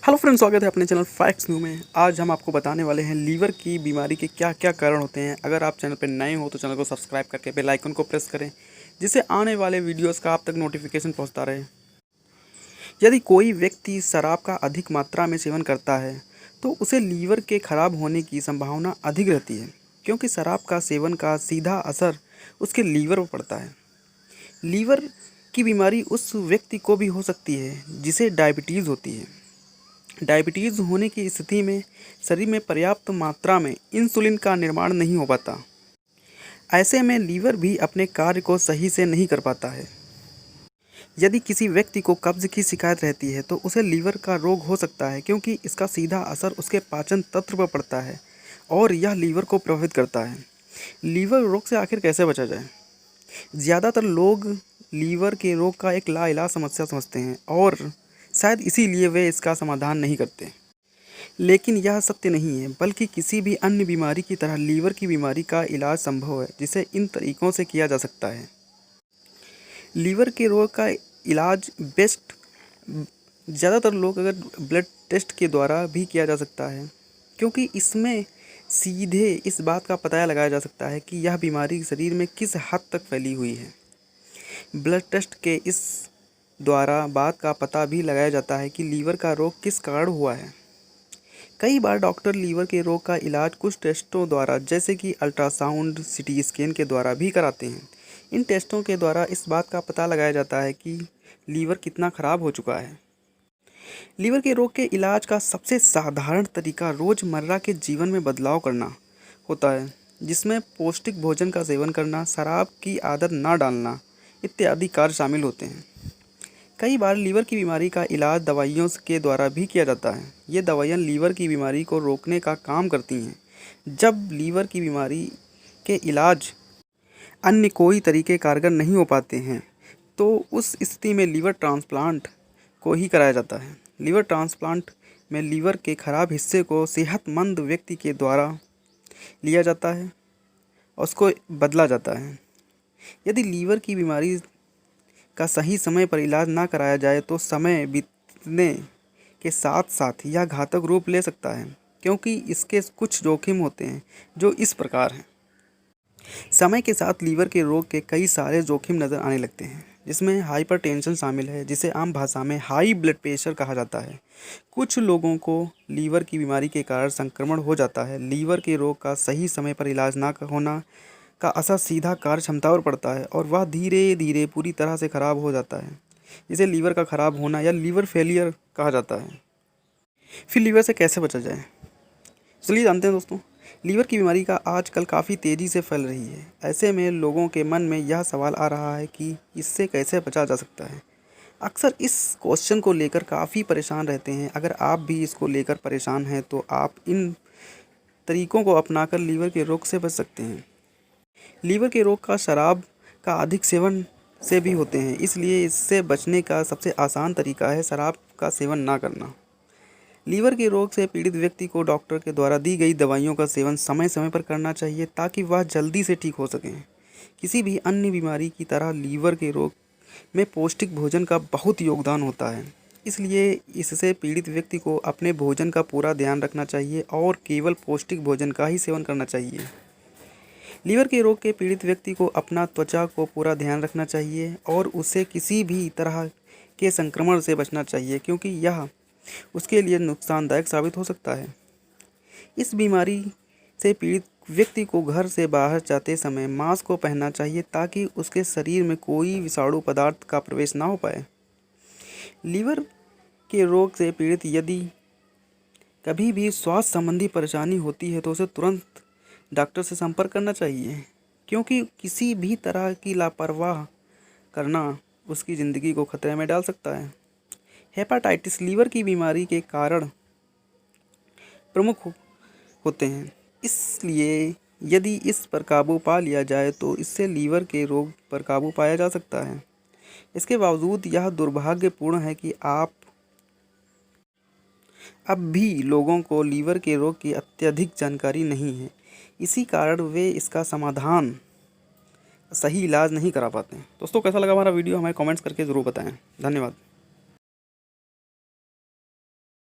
Hello friends, स्वागत है अपने चैनल फैक्ट्स न्यू में। आज हम आपको बताने वाले हैं लीवर की बीमारी के क्या क्या कारण होते हैं। अगर आप चैनल पर नए हो तो चैनल को सब्सक्राइब करके बेल आइकन को प्रेस करें, जिससे आने वाले वीडियोस का आप तक नोटिफिकेशन पहुंचता रहे। यदि कोई व्यक्ति शराब का अधिक मात्रा में सेवन करता है तो उसे लीवर के खराब होने की संभावना अधिक रहती है, क्योंकि शराब का सेवन का सीधा असर उसके लीवर पर पड़ता है। लीवर की बीमारी उस व्यक्ति को भी हो सकती है जिसे डायबिटीज़ होती है। डायबिटीज़ होने की स्थिति में शरीर में पर्याप्त मात्रा में इंसुलिन का निर्माण नहीं हो पाता। ऐसे में लीवर भी अपने कार्य को सही से नहीं कर पाता है। यदि किसी व्यक्ति को कब्ज की शिकायत रहती है तो उसे लीवर का रोग हो सकता है, क्योंकि इसका सीधा असर उसके पाचन तंत्र पर पड़ता है और यह लीवर को प्रभावित करता है। लीवर रोग से आखिर कैसे बचा जाए? ज़्यादातर लोग लीवर के रोग का एक लाइलाज समस्या समझते हैं और शायद इसीलिए वे इसका समाधान नहीं करते। लेकिन यह सत्य नहीं है, बल्कि किसी भी अन्य बीमारी की तरह लीवर की बीमारी का इलाज संभव है, जिसे इन तरीक़ों से किया जा सकता है। लीवर के रोग का इलाज बेस्ट ज़्यादातर लोग अगर ब्लड टेस्ट के द्वारा भी किया जा सकता है, क्योंकि इसमें सीधे इस बात का पता लगाया जा सकता है कि यह बीमारी शरीर में किस हद तक फैली हुई है। ब्लड टेस्ट के इस द्वारा बात का पता भी लगाया जाता है कि लीवर का रोग किस कारण हुआ है। कई बार डॉक्टर लीवर के रोग का इलाज कुछ टेस्टों द्वारा, जैसे कि अल्ट्रासाउंड, सीटी स्कैन के द्वारा भी कराते हैं। इन टेस्टों के द्वारा इस बात का पता लगाया जाता है कि लीवर कितना खराब हो चुका है। लीवर के रोग के इलाज का सबसे साधारण तरीका रोज़मर्रा के जीवन में बदलाव करना होता है, जिसमें पौष्टिक भोजन का सेवन करना, शराब की आदत न डालना इत्यादि कार्य शामिल होते हैं। कई बार लीवर की बीमारी का इलाज दवाइयों के द्वारा भी किया जाता है। ये दवाइयाँ लीवर की बीमारी को रोकने का काम करती हैं। जब लीवर की बीमारी के इलाज अन्य कोई तरीके कारगर नहीं हो पाते हैं तो उस स्थिति में लीवर ट्रांसप्लांट को ही कराया जाता है। लीवर ट्रांसप्लांट में लीवर के खराब हिस्से को सेहतमंद व्यक्ति के द्वारा लिया जाता है और उसको बदला जाता है। यदि लीवर की बीमारी का सही समय पर इलाज ना कराया जाए तो समय बीतने के साथ साथ यह घातक रूप ले सकता है, क्योंकि इसके कुछ जोखिम होते हैं जो इस प्रकार हैं। समय के साथ लीवर के रोग के कई सारे जोखिम नज़र आने लगते हैं, जिसमें हाइपरटेंशन शामिल है, जिसे आम भाषा में हाई ब्लड प्रेशर कहा जाता है। कुछ लोगों को लीवर की बीमारी के कारण संक्रमण हो जाता है। लीवर के रोग का सही समय पर इलाज ना होना का असर सीधा कार्य क्षमता पर पड़ता है और वह धीरे धीरे पूरी तरह से खराब हो जाता है, जिसे लीवर का खराब होना या लीवर फेलियर कहा जाता है। फिर लीवर से कैसे बचा जाए, चलिए जानते हैं दोस्तों। लीवर की बीमारी का आजकल काफ़ी तेज़ी से फैल रही है। ऐसे में लोगों के मन में यह सवाल आ रहा है कि इससे कैसे बचा जा सकता है। अक्सर इस क्वेश्चन को लेकर काफ़ी परेशान रहते हैं। अगर आप भी इसको लेकर परेशान हैं तो आप इन तरीक़ों को अपनाकर लीवर के रोग से बच सकते हैं। लीवर के रोग का शराब का अधिक सेवन से भी होते हैं, इसलिए इससे बचने का सबसे आसान तरीका है शराब का सेवन ना करना। लीवर के रोग से पीड़ित व्यक्ति को डॉक्टर के द्वारा दी गई दवाइयों का सेवन समय समय पर करना चाहिए, ताकि वह जल्दी से ठीक हो सकें। किसी भी अन्य बीमारी की तरह लीवर के रोग में पौष्टिक भोजन का बहुत योगदान होता है, इसलिए इससे पीड़ित व्यक्ति को अपने भोजन का पूरा ध्यान रखना चाहिए और केवल पौष्टिक भोजन का ही सेवन करना चाहिए। लीवर के रोग के पीड़ित व्यक्ति को अपना त्वचा को पूरा ध्यान रखना चाहिए और उसे किसी भी तरह के संक्रमण से बचना चाहिए, क्योंकि यह उसके लिए नुकसानदायक साबित हो सकता है। इस बीमारी से पीड़ित व्यक्ति को घर से बाहर जाते समय मास्क को पहनना चाहिए, ताकि उसके शरीर में कोई विषाणु पदार्थ का प्रवेश ना हो पाए। लीवर के रोग से पीड़ित यदि कभी भी स्वास्थ्य संबंधी परेशानी होती है तो उसे तुरंत डॉक्टर से संपर्क करना चाहिए, क्योंकि किसी भी तरह की लापरवाह करना उसकी ज़िंदगी को खतरे में डाल सकता है। हेपाटाइटिस लीवर की बीमारी के कारण प्रमुख होते हैं, इसलिए यदि इस पर काबू पा लिया जाए तो इससे लीवर के रोग पर काबू पाया जा सकता है। इसके बावजूद यह दुर्भाग्यपूर्ण है कि अब भी लोगों को लीवर के रोग की अत्यधिक जानकारी नहीं है। इसी कारण वे इसका समाधान, सही इलाज नहीं करा पाते हैं। दोस्तों, कैसा लगा हमारा वीडियो हमें कमेंट्स करके ज़रूर बताएं। धन्यवाद।